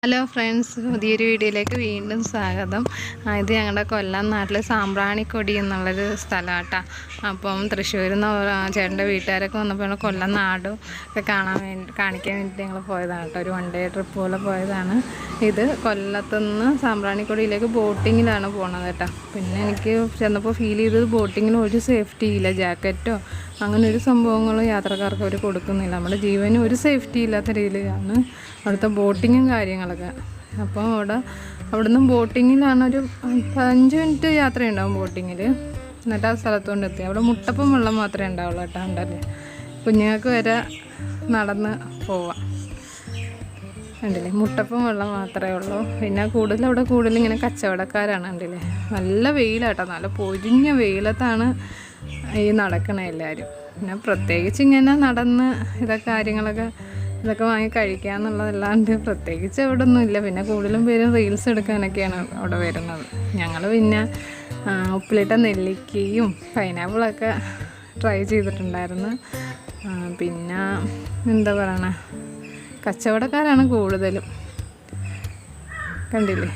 Hello friends, പുതിയൊരു വീഡിയോയിലേക്ക് വീണ്ടും സ്വാഗതം. ഇത് ഞങ്ങളുടെ കൊല്ലം നാട്ടിൽ സാമ്പ്രാണിക്കൊടി എന്നുള്ളൊരു സ്ഥലമാട്ടോ. അപ്പം തൃശ്ശൂരിൽ നിന്ന് ചേട്ടൻ്റെ വീട്ടുകാരൊക്കെ വന്നപ്പോൾ കൊല്ലം നാടും ഒക്കെ കാണിക്കാൻ വേണ്ടിയിട്ട് ഞങ്ങൾ പോയതാണ് കേട്ടോ. ഒരു 1 ഡേ ട്രിപ്പ് പോലെ പോയതാണ്. ഇത് കൊല്ലത്തുനിന്ന് സാമ്പ്രാണിക്കൊടിയിലേക്ക് ബോട്ടിങ്ങിലാണ് പോണത് കേട്ടോ. പിന്നെ എനിക്ക് ചെന്നപ്പോൾ ഫീൽ ചെയ്തത് ബോട്ടിങ്ങിന് ഒരു സേഫ്റ്റി ഇല്ല, ജാക്കറ്റോ അങ്ങനെ ഒരു സംഭവങ്ങളും യാത്രക്കാർക്ക് അവർ കൊടുക്കുന്നില്ല. നമ്മുടെ ജീവന് ഒരു സേഫ്റ്റി ഇല്ലാത്ത രീതിയിലാണ് അവിടുത്തെ ബോട്ടിങ്ങും കാര്യങ്ങളൊക്കെ. അപ്പോൾ അവിടുന്ന് ബോട്ടിങ്ങിലാണ് ഒരു 5 മിനിറ്റ് യാത്രയുണ്ടാവും ബോട്ടിങ്ങിൽ. എന്നിട്ട് ആ സ്ഥലത്തുകൊണ്ട് എത്തി. അവിടെ മുട്ടപ്പം വെള്ളം മാത്രമേ ഉണ്ടാവുള്ളൂ കേട്ടോ. ഉണ്ടല്ലേ, കുഞ്ഞുങ്ങൾക്ക് വരെ നടന്ന് പോവാം. ഉണ്ടല്ലേ, മുട്ടപ്പം വെള്ളം മാത്രമേ ഉള്ളൂ. പിന്നെ കൂടുതൽ ഇങ്ങനെ കച്ചവടക്കാരാണ്. ഉണ്ടല്ലേ, നല്ല വെയിലാട്ടോ, നല്ല പൊരിഞ്ഞ വെയിലത്താണ് ഈ നടക്കണ എല്ലാവരും. പിന്നെ പ്രത്യേകിച്ച് ഇങ്ങനെ നടന്ന് ഇതൊക്കെ വാങ്ങി കഴിക്കുക എന്നുള്ളതല്ലാണ്ട് പ്രത്യേകിച്ച് അവിടെ ഒന്നുമില്ല. പിന്നെ കൂടുതലും പേരും റീൽസ് എടുക്കാനൊക്കെയാണ് അവിടെ വരുന്നത്. ഞങ്ങൾ പിന്നെ ഉപ്പിലിട്ട നെല്ലിക്കയും പൈനാപ്പിളൊക്കെ ട്രൈ ചെയ്തിട്ടുണ്ടായിരുന്നു. പിന്നെ എന്താ പറയണ, കച്ചവടക്കാരാണ് കൂടുതലും. കണ്ടില്ലേ,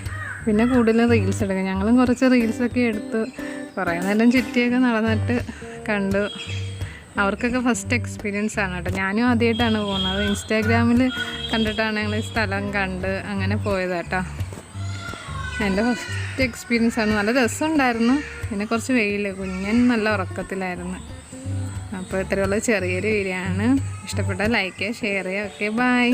പിന്നെ കൂടുതലും റീൽസ് എടുക്കുക. ഞങ്ങളും കുറച്ച് റീൽസൊക്കെ എടുത്ത് കുറേ നേരം ചുറ്റിയൊക്കെ നടന്നിട്ട് കണ്ടു. അവർക്കൊക്കെ ഫസ്റ്റ് എക്സ്പീരിയൻസ് ആണ് കേട്ടോ. ഞാനും ആദ്യമായിട്ടാണ് പോകുന്നത്. ഇൻസ്റ്റാഗ്രാമിൽ കണ്ടിട്ടാണ് ഞങ്ങൾ ഈ സ്ഥലം കണ്ട് അങ്ങനെ പോയത് കേട്ടോ. എൻ്റെ ഫസ്റ്റ് എക്സ്പീരിയൻസ് ആണ്. നല്ല രസമുണ്ടായിരുന്നു. പിന്നെ കുറച്ച് വെയിൽ, കുഞ്ഞൻ നല്ല ഉറക്കത്തിലായിരുന്നു. അപ്പോൾ ഇത്രയുള്ള ചെറിയൊരു വീഡിയോ ആണ്. ഇഷ്ടപ്പെട്ടാൽ ലൈക്ക് ചെയ്യുക, ഷെയർ ചെയ്യുക. Okay, by.